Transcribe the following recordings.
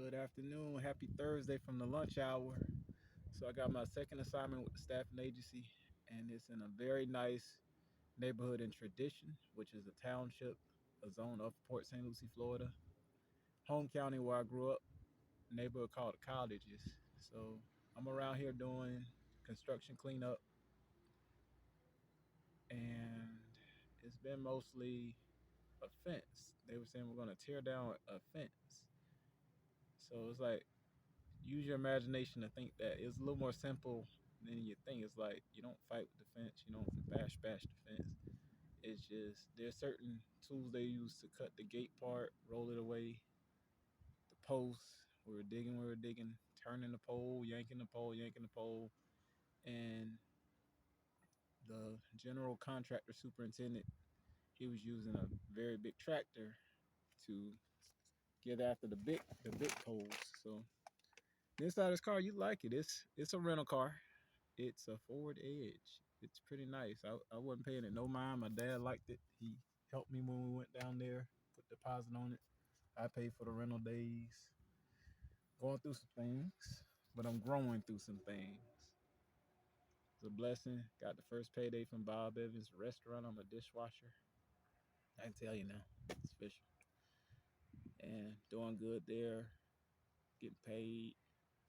Good afternoon. Happy Thursday from the lunch hour. So I got my second assignment with the staffing agency, and it's in a very nice neighborhood in Tradition, which is a township, a zone of Port St. Lucie, Florida. Home county where I grew up, neighborhood called the Cottages. So I'm around here doing construction cleanup, and it's been mostly a fence. They were saying we're going to tear down a fence. So it's like use your imagination to think that it's a little more simple than you think. It's like you don't fight with the fence, you don't bash the fence. It's just there's certain tools they use to cut the gate part, roll it away, the posts. We were digging, turning the pole, yanking the pole, and the general contractor superintendent he was using a very big tractor to get after the big poles. So the inside of this car, you like it. It's a rental car. It's a Ford Edge. It's pretty nice. I wasn't paying it no mind. My dad liked it. He helped me when we went down there, put deposit on it. I paid for the rental days. Going through some things, but I'm growing through some things. It's a blessing. Got the first payday from Bob Evans restaurant. I'm a dishwasher. I can tell you now. It's official. And doing good there. Getting paid.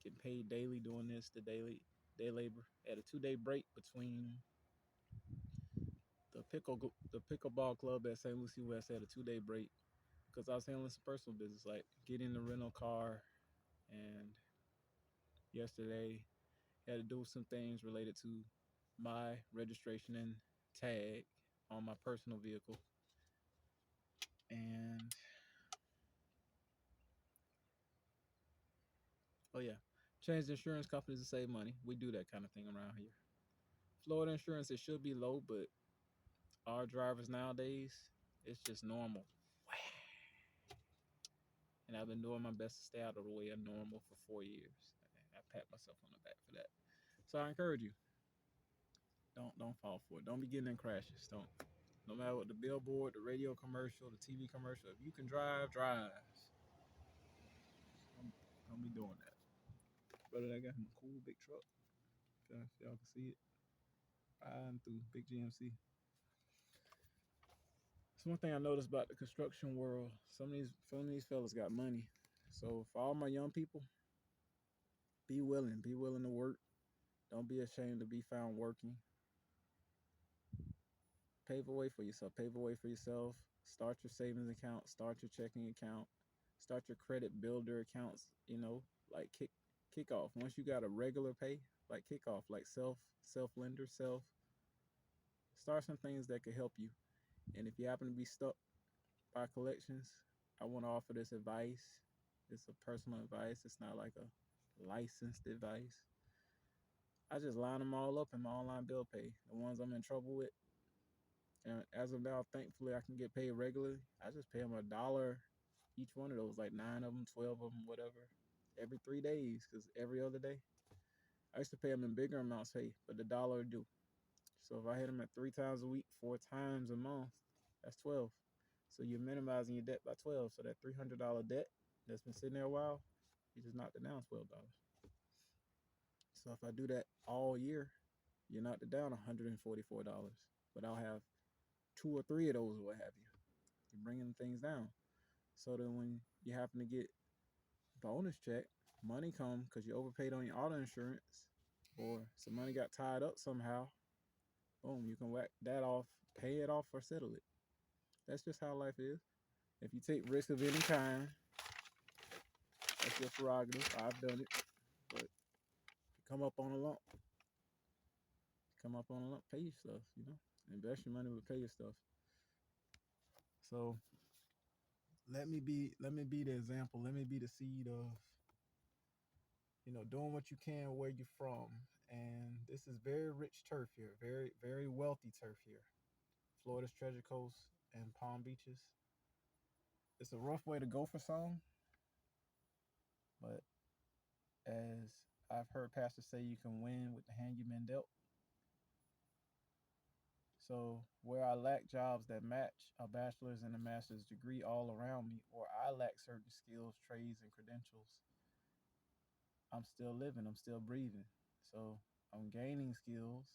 Getting paid daily doing this, the daily day labor. Had a 2 day break between the pickleball club at St. Lucie West. Had a 2 day break because I was handling some personal business, like getting the rental car. And yesterday, had to do some things related to my registration and tag on my personal vehicle. And oh yeah, changed insurance companies to save money. We do that kind of thing around here. Florida insurance, it should be low, but our drivers nowadays, it's just normal. And I've been doing my best to stay out of the way of normal for 4 years. I pat myself on the back for that. So I encourage you, don't fall for it. Don't be getting in crashes. Don't. No matter what the billboard, the radio commercial, the TV commercial, if you can drive, drive. Don't be doing that. Brother, I got him a cool big truck. If y'all can see it, riding through big GMC. It's one thing I noticed about the construction world. Some of these fellas got money. So for all my young people, be willing. Be willing to work. Don't be ashamed to be found working. Pave a way for yourself. Pave a way for yourself. Start your savings account. Start your checking account. Start your credit builder accounts. Like kick off. Once you got a regular pay, like kick off, like self lender, self. Start some things that could help you. And if you happen to be stuck by collections, I want to offer this advice. It's a personal advice. It's not like a licensed advice. I just line them all up in my online bill pay. The ones I'm in trouble with, and as of now, thankfully, I can get paid regularly. I just pay them $1 each one of those, like 9 of them, 12 of them, whatever, every 3 days, because every other day. I used to pay them in bigger amounts, hey, but $1 do. So if I hit them at 3 times a week, 4 times a month, that's 12. So you're minimizing your debt by 12. So that $300 debt that's been sitting there a while, you just knocked it down $12. So if I do that all year, you knocked it down $144. But I'll have two or three of those, or what have you. You're bringing things down. So that when you happen to get bonus check, money come because you overpaid on your auto insurance, or some money got tied up somehow. Boom, you can whack that off, pay it off, or settle it. That's just how life is. If you take risk of any kind, that's your prerogative. I've done it, but you come up on a lump. Pay your stuff. Invest your money, but pay your stuff. So let me be the example. Let me be the seed of doing what you can where you're from. And this is very rich turf here, very, very wealthy turf here. Florida's Treasure Coast and Palm Beaches. It's a rough way to go for some, but as I've heard pastors say, you can win with the hand you've been dealt. So where I lack jobs that match a bachelor's and a master's degree all around me, or I lack certain skills, trades, and credentials, I'm still living, I'm still breathing. So I'm gaining skills.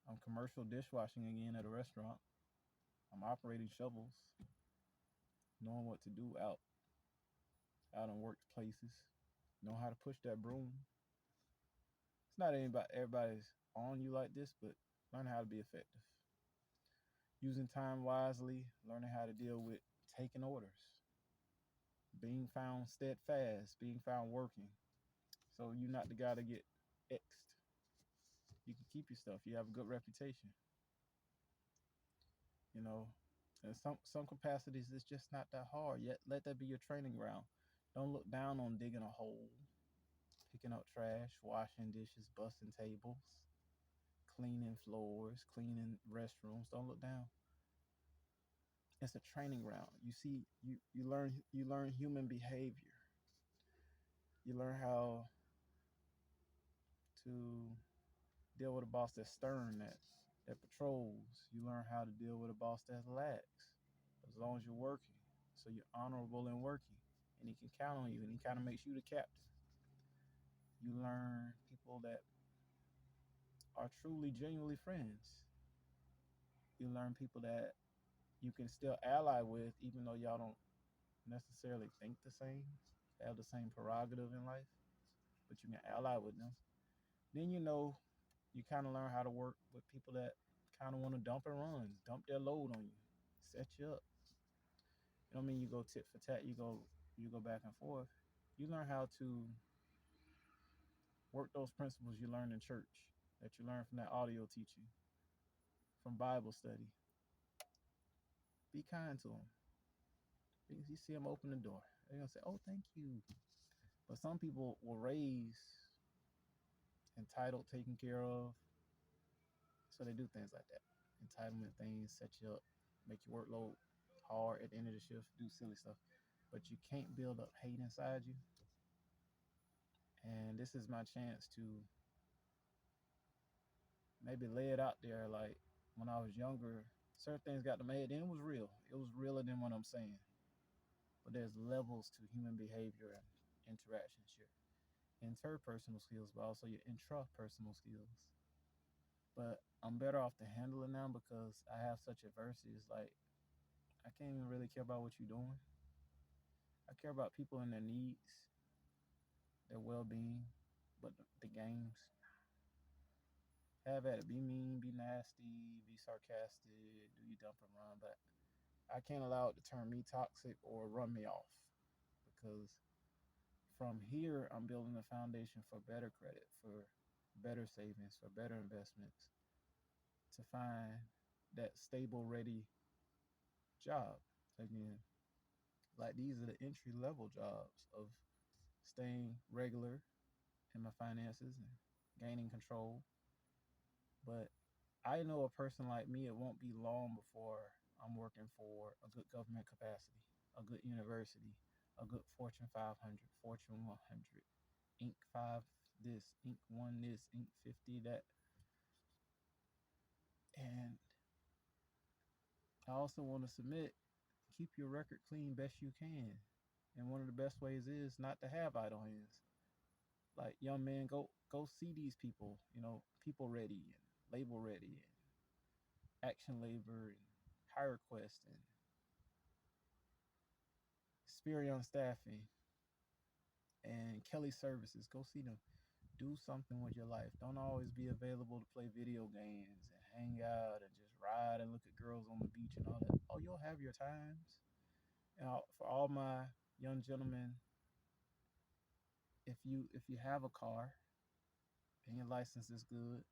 I'm commercial dishwashing again at a restaurant. I'm operating shovels, knowing what to do out in workplaces, know how to push that broom. It's not everybody's on you like this, but learn how to be effective. Using time wisely, learning how to deal with taking orders, being found steadfast, being found working. So you're not the guy to get X'd. You can keep your stuff. You have a good reputation. You know, in some capacities, it's just not that hard. Yet let that be your training ground. Don't look down on digging a hole, picking up trash, washing dishes, busting tables, cleaning floors, cleaning restrooms. Don't look down. It's a training ground. You see, you learn human behavior. You learn how to deal with a boss that's stern, that patrols. You learn how to deal with a boss that's lax, as long as you're working. So you're honorable in working, and he can count on you, and he kind of makes you the captain. You learn people that are truly, genuinely friends. You learn people that you can still ally with, even though y'all don't necessarily think the same, have the same prerogative in life, but you can ally with them. Then you kind of learn how to work with people that kind of want to dump and run, dump their load on you, set you up. You know what I mean? You go tit for tat, you go back and forth. You learn how to work those principles you learned in church, that you learned from that audio teaching, from Bible study. Be kind to them. Because you see them open the door, they're gonna say, "Oh, thank you." But some people will raise entitled, taken care of, so they do things like that. Entitlement things set you up, make your workload hard at the end of the shift, do silly stuff. But you can't build up hate inside you. And this is my chance to maybe lay it out there. Like when I was younger, certain things got to my head, and it was real. It was realer than what I'm saying. But there's levels to human behavior and interactions. Your interpersonal skills, but also your intrapersonal skills. But I'm better off to handle it now because I have such adversity. It's like I can't even really care about what you're doing. I care about people and their needs, their well-being. But the games, have at it. Be mean, be nasty, be sarcastic, do you dump and run. But I can't allow it to turn me toxic or run me off, because from here I'm building a foundation for better credit, for better savings, for better investments, to find that stable, ready job again. Like these are the entry level jobs of staying regular in my finances and gaining control. But I know a person like me, it won't be long before I'm working for a good government capacity, a good university, a good Fortune 500, Fortune 100, Inc. 5 this, Inc. 1 this, Inc. 50 that. And I also want to submit, keep your record clean best you can. And one of the best ways is not to have idle hands. Like young men, go see these people, people ready and label ready and action labor and HireQuest and Spirion Staffing and Kelly Services. Go see them. Do something with your life. Don't always be available to play video games and hang out and just ride and look at girls on the beach and all that. Oh, you'll have your times. And for all my young gentlemen, if you have a car and your license is good,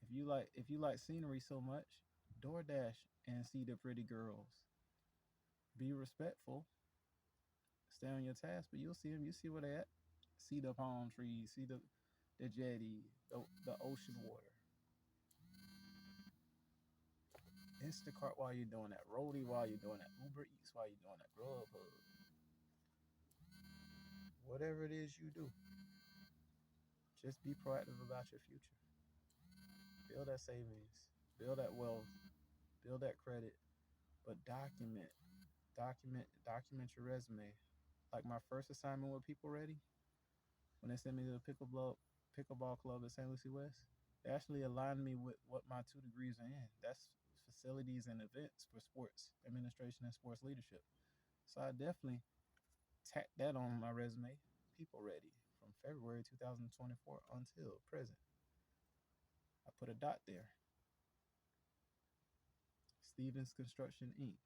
if you like scenery so much, DoorDash and see the pretty girls. Be respectful. Stay on your task, but you'll see them. You see where they at. See the palm trees. See the jetty, the ocean water. Instacart while you're doing that. Roadie while you're doing that. Uber Eats while you're doing that. Grubhub. Whatever it is you do, just be proactive about your future. Build that savings. Build that wealth. build that credit, but document your resume. Like my first assignment with People Ready, when they sent me to the pickleball club at St. Lucie West, they actually aligned me with what my 2 degrees are in. That's facilities and events for sports administration and sports leadership. So I definitely tacked that on my resume. People Ready from February 2024 until present. I put a dot there. Stevens Construction Inc.